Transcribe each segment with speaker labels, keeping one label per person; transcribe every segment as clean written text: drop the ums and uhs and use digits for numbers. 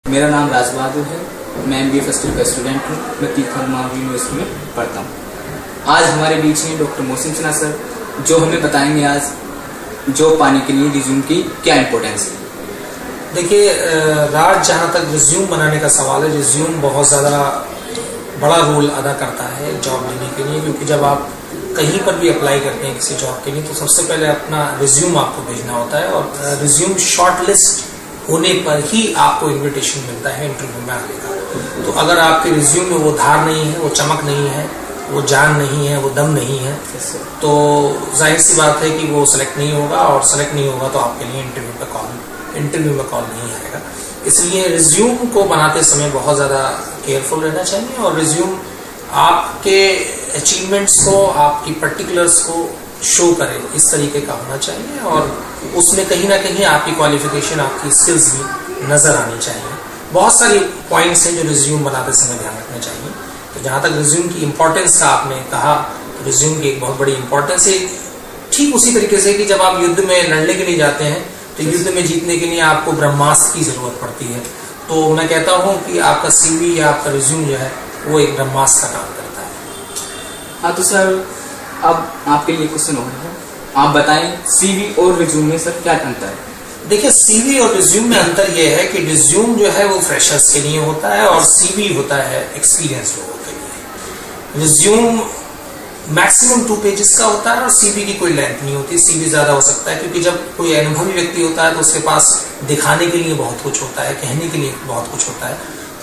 Speaker 1: मेरा नाम राज बहादुर है। मैं MBA फर्स्ट ईयर का स्टूडेंट हूँ। मैं तीर्थल महावीर यूनिवर्सिटी में पढ़ता हूँ। आज हमारे बीच हैं डॉक्टर मोहसिन सिन्हा सर, जो हमें बताएंगे आज जॉब पाने के लिए रिज्यूम की क्या इम्पोर्टेंस है।
Speaker 2: देखिए राज, जहाँ तक रिज्यूम बनाने का सवाल है, रिज्यूम बहुत ज़्यादा बड़ा रोल अदा करता है जॉब लेने के लिए, क्योंकि जब आप कहीं पर भी अप्लाई करते हैं किसी जॉब के लिए तो सबसे पहले अपना रिज्यूम आपको भेजना होता है, और रिज्यूम शॉर्ट लिस्ट होने पर ही आपको इन्विटेशन मिलता है इंटरव्यू में आने का। तो अगर आपके रिज्यूम में वो धार नहीं है, वो चमक नहीं है, वो जान नहीं है, वो दम नहीं है, तो जाहिर सी बात है कि वो सेलेक्ट नहीं होगा, और सेलेक्ट नहीं होगा तो आपके लिए इंटरव्यू में कॉल नहीं आएगा। इसलिए रिज्यूम को बनाते समय बहुत ज़्यादा केयरफुल रहना चाहिए, और रिज्यूम आपके अचीवमेंट्स को, आपकी पर्टिकुलर्स को शो करे इस तरीके का होना चाहिए, और उसमें कहीं ना कहीं आपकी क्वालिफिकेशन, आपकी स्किल्स भी नज़र आनी चाहिए। बहुत सारी पॉइंट्स हैं जो रिज्यूम बनाते समय ध्यान रखने चाहिए। तो जहाँ तक रिज्यूम की इम्पोर्टेंस का आपने कहा, रिज्यूम की एक बहुत बड़ी इंपॉर्टेंस है। ठीक उसी तरीके से कि जब आप युद्ध में लड़ने के लिए जाते हैं तो युद्ध में जीतने के लिए आपको ब्रह्मास्त्र की जरूरत पड़ती है। तो मैं कहता हूँ कि आपका CV या आपका रिज्यूम जो है वो एक ब्रह्मास्त्र का काम करता है।
Speaker 1: हाँ, तो सर अब आपके लिए क्वेश्चन हो रहा है, आप बताएं CV और रिज्यूम में सर क्या अंतर है।
Speaker 2: देखिए, CV और रिज्यूम में अंतर यह है कि रिज्यूम जो है वो फ्रेशर्स के लिए होता है, और CV होता है एक्सपीरियंस लोगों के लिए। रिज्यूम मैक्सिमम 2 पेजेस का होता है, और CV की कोई लेंथ नहीं होती। CV ज्यादा हो सकता है, क्योंकि जब कोई अनुभवी व्यक्ति होता है तो उसके पास दिखाने के लिए बहुत कुछ होता है, कहने के लिए बहुत कुछ होता है।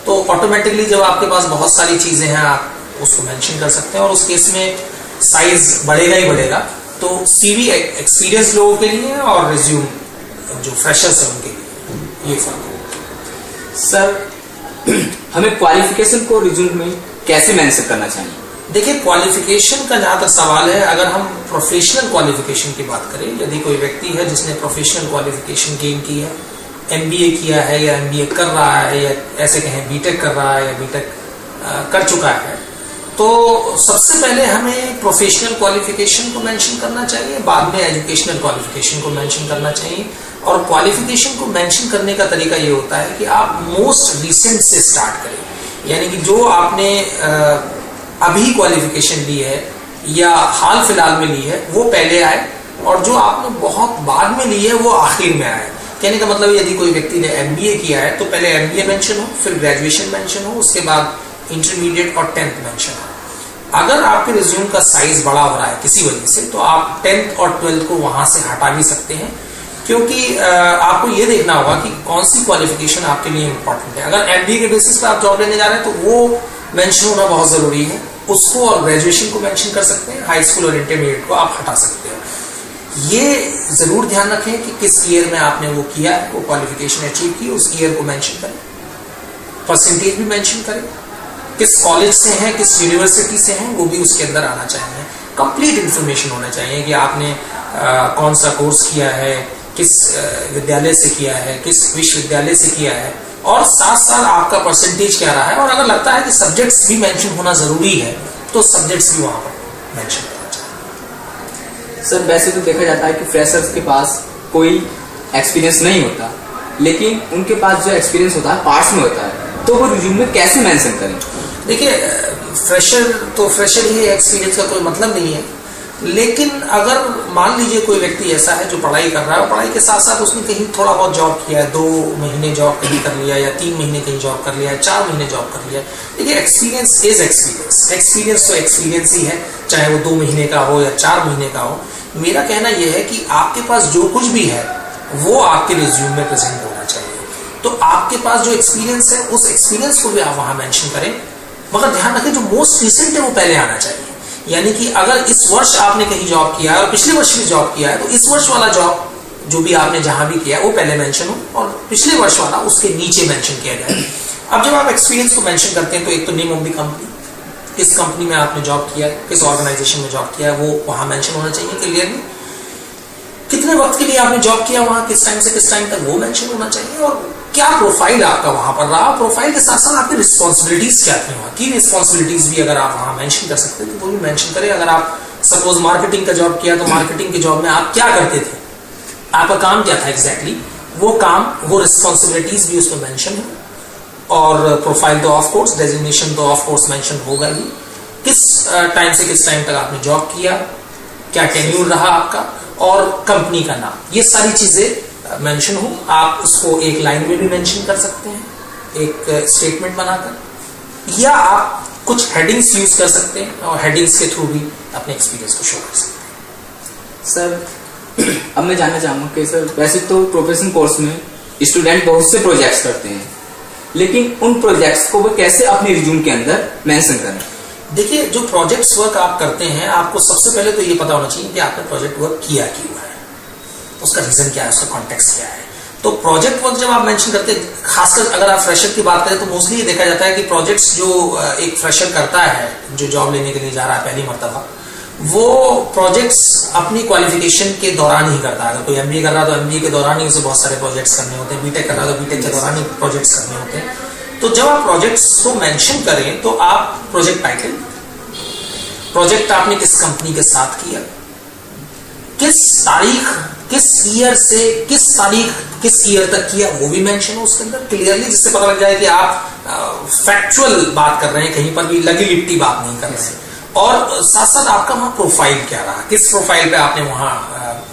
Speaker 2: तो ऑटोमेटिकली जब आपके पास बहुत सारी चीजें हैं, आप उसको मेंशन कर सकते हैं, और उस केस में साइज बढ़ेगा ही बढ़ेगा। तो CV एक्सपीरियंस लोगों के लिए, और रिज्यूम जो फ्रेशर्स है उनके लिए, ये फर्क है।
Speaker 1: सर हमें क्वालिफिकेशन को रिज्यूम में कैसे मेंशन करना चाहिए।
Speaker 2: देखिए, क्वालिफिकेशन का जहाँ तक सवाल है, अगर हम प्रोफेशनल क्वालिफिकेशन की बात करें, यदि कोई व्यक्ति है जिसने प्रोफेशनल क्वालिफिकेशन गेन की है, MBA किया है, या MBA कर रहा है, या ऐसे कहें BTech कर रहा है, या BTech कर चुका है, तो सबसे पहले हमें प्रोफेशनल क्वालिफिकेशन को मेंशन करना चाहिए, बाद में एजुकेशनल क्वालिफिकेशन को मेंशन करना चाहिए। और क्वालिफिकेशन को मेंशन करने का तरीका ये होता है कि आप मोस्ट रिसेंट से स्टार्ट करें, यानी कि जो आपने अभी क्वालिफिकेशन ली है या हाल फिलहाल में ली है वो पहले आए, और जो आपने बहुत बाद में ली है वो आखिर में आए। कहने का मतलब, यदि कोई व्यक्ति ने MBA किया है तो पहले MBA मेंशन हो, फिर ग्रेजुएशन मेंशन हो, उसके बाद इंटरमीडिएट और 10th मेंशन हो। अगर आपके रिज्यूम का साइज बड़ा हो रहा है किसी वजह से, तो आप 10th और 12th को वहां से हटा भी सकते हैं, क्योंकि आपको ये देखना होगा कि कौन सी क्वालिफिकेशन आपके लिए इंपॉर्टेंट है। अगर MBA के बेसिस पर आप जॉब लेने जा रहे हैं तो वो मेंशन होना बहुत जरूरी है, उसको, और ग्रेजुएशन को मेंशन कर सकते हैं, हाई स्कूल और इंटरमीडिएट को आप हटा सकते हैं। ये जरूर ध्यान रखें कि किस ईयर में आपने वो किया है, वो क्वालिफिकेशन अचीव की, उस ईयर को मेंशन करें, परसेंटेज भी मेंशन करें, किस कॉलेज से हैं, किस यूनिवर्सिटी से हैं, वो भी उसके अंदर आना चाहिए। कंप्लीट इंफॉर्मेशन होना चाहिए कि आपने कौन सा कोर्स किया है, किस विद्यालय से किया है, किस विश्वविद्यालय से किया है, और साथ साथ आपका परसेंटेज क्या रहा है। और अगर लगता है कि सब्जेक्ट्स भी मेंशन होना जरूरी है तो सब्जेक्ट्स भी वहां पर मेंशन करना चाहिए।
Speaker 1: सर वैसे तो देखा जाता है कि फ्रेशर्स के पास कोई एक्सपीरियंस नहीं होता, लेकिन उनके पास जो एक्सपीरियंस होता है पार्ट्स में होता है, तो वो रिज्यूम में कैसे मेंशन करें।
Speaker 2: देखिए, फ्रेशर ही एक्सपीरियंस का कोई मतलब नहीं है, लेकिन अगर मान लीजिए कोई व्यक्ति ऐसा है जो पढ़ाई कर रहा है, और पढ़ाई के साथ साथ उसने कहीं थोड़ा बहुत जॉब किया है, 2 महीने जॉब कहीं कर लिया, या 3 महीने कहीं जॉब कर लिया, 4 महीने जॉब कर लिया। देखिए, एक्सपीरियंस इज एक्सपीरियंस। एक्सपीरियंस तो एक्सपीरियंस ही है, चाहे वो 2 महीने का हो या 4 महीने का हो। मेरा कहना यह है कि आपके पास जो कुछ भी है वो आपके रिज्यूम में प्रेजेंट होना चाहिए। तो आपके पास जो एक्सपीरियंस है, उस एक्सपीरियंस को भी आप वहां मेंशन करें, मगर ध्यान रखें जो मोस्ट रिसेंट है वो पहले आना चाहिए। यानी कि अगर इस वर्ष आपने कहीं जॉब किया है और पिछले वर्ष भी जॉब किया है, तो इस वर्ष वाला जॉब जो भी आपने जहां भी किया वो पहले मेंशन हो, और पिछले वर्ष वाला उसके नीचे मेंशन किया जाए। अब जब आप एक्सपीरियंस को मेंशन करते हैं तो एक तो नेम ऑफ द कंपनी, किस कंपनी में आपने जॉब किया है, किस ऑर्गेनाइजेशन में जॉब किया है, वो वहां मेंशन होना चाहिए क्लियरली। कितने वक्त के लिए आपने जॉब किया वहां, किस टाइम से किस टाइम तक, वो मेंशन होना चाहिए। और क्या प्रोफाइल आपका वहां पर रहा, प्रोफाइल के साथ साथ आपकी रिस्पॉन्सिबिलिटीज क्या थी वहां की, रिस्पॉन्सिबिलिटीज भी अगर आप वहां मेंशन कर सकते हैं तो वो भी मेंशन करें। अगर आप सपोज मार्केटिंग का जॉब किया तो मार्केटिंग के जॉब में आप क्या करते थे, आपका काम क्या था एग्जैक्टली, वो काम, वो रिस्पॉन्सिबिलिटीज भी उसमें मेंशन है। और प्रोफाइल तो ऑफ कोर्स, डेजिग्नेशन तो ऑफ कोर्स मेंशन होगा ही, किस टाइम से किस टाइम तक आपने जॉब किया, क्या टेन्यूर रहा आपका, और कंपनी का नाम, ये सारी चीजें मेंशन हो। आप उसको एक लाइन में भी मेंशन कर सकते हैं, एक स्टेटमेंट बनाकर, या आप कुछ हेडिंग्स यूज कर सकते हैं और हेडिंग्स के थ्रू भी अपने एक्सपीरियंस को शो कर सकते हैं।
Speaker 1: सर अब मैं जानना चाहूंगा कि सर वैसे तो प्रोफेशनल कोर्स में स्टूडेंट बहुत से प्रोजेक्ट्स करते हैं, लेकिन उन प्रोजेक्ट्स को वो कैसे अपने रिज्यूम के अंदर मेंशन करें?
Speaker 2: देखिए, जो प्रोजेक्ट्स वर्क आप करते हैं, आपको सबसे पहले तो ये पता होना चाहिए कि आपने प्रोजेक्ट वर्क किया क्यों है, उसका रीजन क्या है, उसका कॉन्टेक्स्ट क्या है। तो प्रोजेक्ट वर्क जब आप मेंशन करते हैं, खासकर अगर आप फ्रेशर की बात करें तो मोस्टली ये देखा जाता है कि प्रोजेक्ट्स जो एक फ्रेशर करता है जो जॉब लेने के लिए जा रहा है पहली मर्तबा, वो प्रोजेक्ट्स अपनी क्वालिफिकेशन के दौरान ही करता है। अगर कोई एमबीए कर रहा है तो एमबीए के दौरान ही उसे बहुत सारे प्रोजेक्ट्स करने होते हैं, बीटेक कर रहा है तो बीटेक के दौरान ही प्रोजेक्ट्स करने होते हैं। तो जब आप प्रोजेक्ट्स को मेंशन करें तो आप प्रोजेक्ट टाइटल, प्रोजेक्ट आपने किस कंपनी के साथ किया, किस तारीख, किस ईयर से किस तारीख, किस ईयर तक किया, वो भी मेंशन हो उसके अंदर क्लियरली, जिससे पता लग जाए कि आप फैक्चुअल बात कर रहे हैं, कहीं पर भी लगी लिपटी बात नहीं कर रहे हैं। और साथ साथ आपका वहां प्रोफाइल क्या रहा, किस प्रोफाइल पे आपने वहां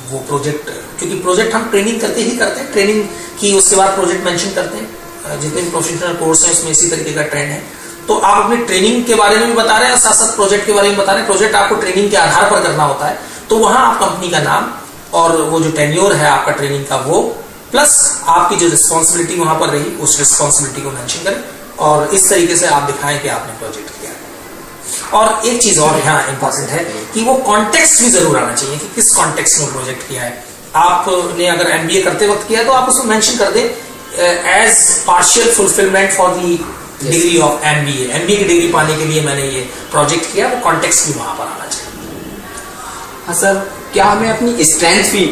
Speaker 2: वो प्रोजेक्ट, क्योंकि प्रोजेक्ट हम ट्रेनिंग करके ही करते हैं, ट्रेनिंग की उसके बाद प्रोजेक्ट मेंशन करते हैं। जितने भी प्रोफेशनल कोर्स हैं उसमें इसी तरीके का ट्रेंड है। तो आप अपनी ट्रेनिंग के बारे में भी बता रहे हैं और साथ साथ प्रोजेक्ट के बारे में बता रहे हैं। प्रोजेक्ट आपको ट्रेनिंग के आधार पर करना होता है, तो वहां आप कंपनी का नाम और वो जो टेन्योर है आपका ट्रेनिंग का वो, प्लस आपकी जो रिस्पॉन्सिबिलिटी वहां पर रही उस रिस्पॉन्सिबिलिटी को मेंशन करें और इस तरीके से आप दिखाएं कि आपने प्रोजेक्ट किया। और एक चीज और यहाँ इंपॉर्टेंट है कि वो कॉन्टेक्स्ट भी जरूर आना चाहिए कि किस कॉन्टेक्स्ट में प्रोजेक्ट किया है। आपने अगर एमबीए करते वक्त किया है तो आप उसमें मेंशन कर दें as partial fulfilment for the degree of MBA, MBA की डिग्री पाने के लिए मैंने ये प्रोजेक्ट किया, वो कॉन्टेक्स्ट भी वहां पर आना चाहिए।
Speaker 1: हाँ सर, क्या हमें अपनी स्ट्रेंथ भी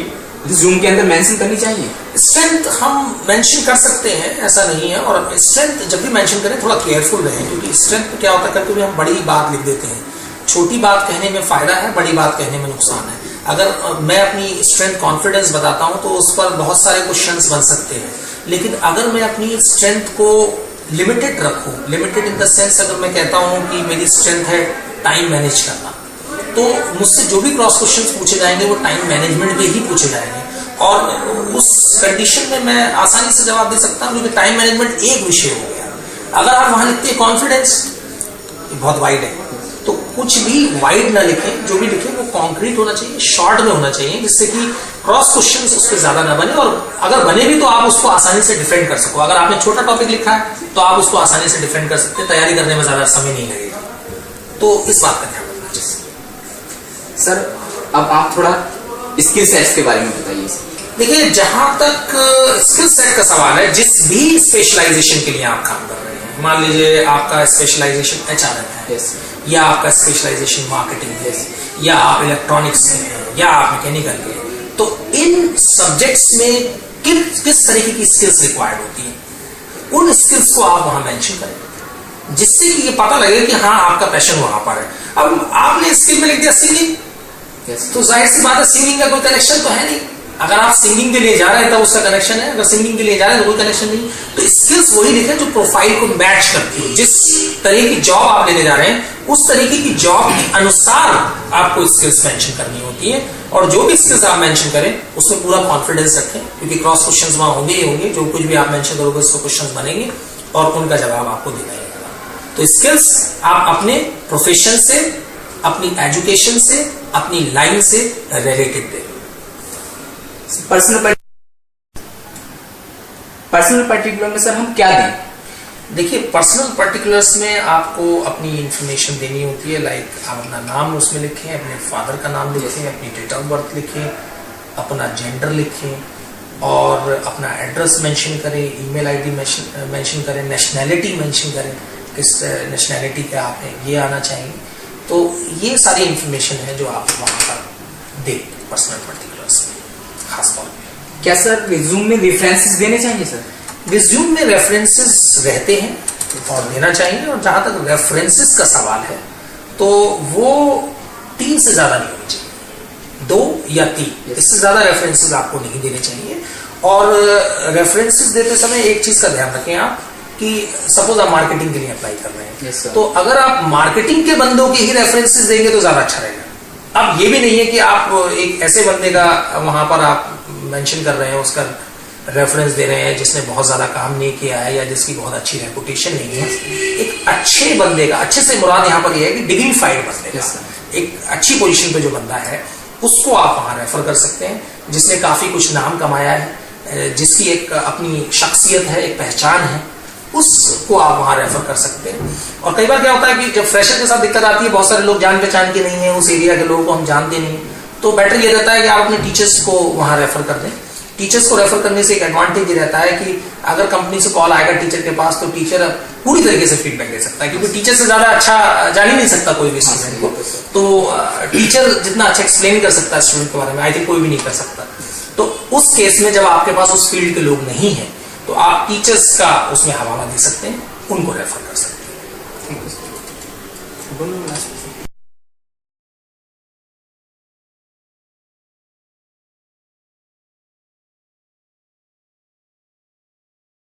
Speaker 1: रिज्यूम के अंदर मेंशन करनी चाहिए?
Speaker 2: स्ट्रेंथ हम मेंशन कर सकते हैं, ऐसा नहीं है। और स्ट्रेंथ जब भी मेंशन करें थोड़ा केयरफुल रहें, क्योंकि स्ट्रेंथ में क्या होता है, कभी हम बड़ी बात लिख देते हैं। छोटी बात कहने में फायदा है, बड़ी बात कहने में नुकसान है। अगर मैं अपनी स्ट्रेंथ कॉन्फिडेंस बताता हूं तो उस पर बहुत सारे क्वेश्चंस बन सकते हैं, लेकिन अगर मैं अपनी स्ट्रेंथ को लिमिटेड रखूं, लिमिटेड इन द सेंस अगर मैं कहता हूं कि मेरी स्ट्रेंथ है टाइम मैनेज करना, तो मुझसे जो भी क्रॉस क्वेश्चंस पूछे जाएंगे वो टाइम मैनेजमेंट में ही पूछे जाएंगे और उस कंडीशन में मैं आसानी से जवाब दे सकता हूं, क्योंकि टाइम मैनेजमेंट एक विषय हो गया। अगर आप वहां लिखते हैं कॉन्फिडेंस, बहुत वाइड है, तो कुछ भी वाइड ना लिखें, जो भी लिखें वो कॉन्क्रीट होना चाहिए, शॉर्ट में होना चाहिए, जिससे कि क्रॉस क्वेश्चंस उस पर ज्यादा ना बने, और अगर बने भी तो आप उसको आसानी से डिफेंड कर सको। अगर आपने छोटा टॉपिक लिखा है तो आप उसको आसानी से डिफेंड कर सकते हैं, तैयारी करने में ज्यादा समय नहीं लगेगा। तो इस बात का ध्यान रखना चाहिए।
Speaker 1: सर अब आप थोड़ा स्किल सेट्स के बारे में बताइए।
Speaker 2: देखिए, जहां तक स्किल सेट का सवाल है, जिस भी स्पेशलाइजेशन के लिए आप काम कर रहे हैं, मान लीजिए आपका स्पेशलाइजेशन एचआरएम है, या आपका स्पेशलाइजेशन मार्केटिंग है, या आप इलेक्ट्रॉनिक्स में हैं, या आप मैकेनिकल के हैं, तो इन सब्जेक्ट्स में किस तरीके की स्किल्स रिक्वायर्ड होती है, उन स्किल्स को आप वहां मेंशन करें, जिससे कि ये पता लगे कि हाँ आपका पैशन वहां पर है। अब आपने स्किल में लिख दिया सिंगिंग, तो जाहिर सी बात है सिंगिंग का कोई कनेक्शन तो है नहीं। अगर आप सिंगिंग के लिए जा रहे हैं तब उसका कनेक्शन है, अगर सिंगिंग के लिए जा रहे हैं तो कोई कनेक्शन नहीं। तो स्किल्स वही लिखें जो प्रोफाइल को मैच करती है, जिस तरह की जॉब आप लेने जा रहे हैं उस तरीके की जॉब के अनुसार आपको स्किल्स मेंशन करनी होती है। और जो भी स्किल्स आप मेंशन करें उसमें पूरा कॉन्फिडेंस रखें, क्योंकि क्रॉस क्वेश्चंस वहां होंगे ही होंगे। जो कुछ भी आप मेंशन करोगे उसको क्वेश्चंस बनेंगे और उनका जवाब आपको देना ही होगा। तो स्किल्स आप अपने प्रोफेशन से, अपनी एजुकेशन से, अपनी लाइन से रिलेटेड दें।
Speaker 1: पर्सनल पर्टिकुलर में सर हम क्या दें?
Speaker 2: देखिए, पर्सनल पर्टिकुलर्स में आपको अपनी इंफॉर्मेशन देनी होती है, लाइक आप अपना नाम उसमें लिखें, अपने फादर का नाम लिखें, अपनी डेट ऑफ बर्थ लिखें, अपना जेंडर लिखें और अपना एड्रेस मेंशन करें, ईमेल आईडी मेंशन करें, नेशनैलिटी मेंशन करें, किस नेशनैलिटी के आप हैं ये आना चाहिए। तो ये सारी इंफॉर्मेशन है जो आप वहाँ पर दें पर्सनल पर्टिकुलर्स में खास तौर पे।
Speaker 1: क्या सर रिज्यूम में रेफरेंसेस देने चाहिए? सर
Speaker 2: रिज्यूम में रेफरेंसेस रहते हैं और देना चाहिए, और जहां तक रेफरेंसेस का सवाल है तो वो 3 से ज्यादा नहीं होनी चाहिए, 2 या 3, इससे ज्यादा रेफरेंसेस आपको नहीं देने चाहिए। और रेफरेंसेस देते समय एक चीज का ध्यान रखें आप कि सपोज आप मार्केटिंग के लिए अप्लाई कर रहे हैं,
Speaker 1: Yes, sir.
Speaker 2: तो अगर आप मार्केटिंग के बंदों के ही रेफरेंसेस देंगे तो ज्यादा अच्छा रहेगा। अब ये भी नहीं है कि आप एक ऐसे बंदे का वहां पर आप मेंशन कर रहे हैं, उसका रेफरेंस दे रहे हैं जिसने बहुत ज्यादा काम नहीं किया है या जिसकी बहुत अच्छी रेपुटेशन नहीं है। एक अच्छे बंदे का, अच्छे से मुराद यहाँ पर यह है कि डिग्निफाइड बंदे का,
Speaker 1: Yes, sir.
Speaker 2: एक अच्छी पोजीशन पे जो बंदा है उसको आप वहां रेफर कर सकते हैं, जिसने काफी कुछ नाम कमाया है, जिसकी एक अपनी शख्सियत है, एक पहचान है, उसको आप वहां रेफर कर सकते हैं। और कई बार क्या होता है कि जब फ्रेशर के साथ दिक्कत आती है, बहुत सारे लोग जान पहचान के नहीं है, उस एरिया के लोगों को हम जानते नहीं, तो बेटर ये रहता है कि आप अपने टीचर्स को वहां रेफर कर दें। टीचर्स को रेफर करने से एक एडवांटेज ये रहता है कि अगर कंपनी से कॉल आएगा टीचर के पास, तो टीचर पूरी तरीके से फीडबैक दे सकता है, क्योंकि टीचर से ज्यादा अच्छा जान ही नहीं सकता कोई भी स्टूडेंट को। तो टीचर जितना अच्छा एक्सप्लेन कर सकता है स्टूडेंट के बारे में, आई थिंक कोई भी नहीं कर सकता। तो उस केस में जब आपके पास उस फील्ड के लोग नहीं है, तो आप टीचर्स का उसमें हवाला दे सकते हैं, उनको रेफर कर सकते हैं।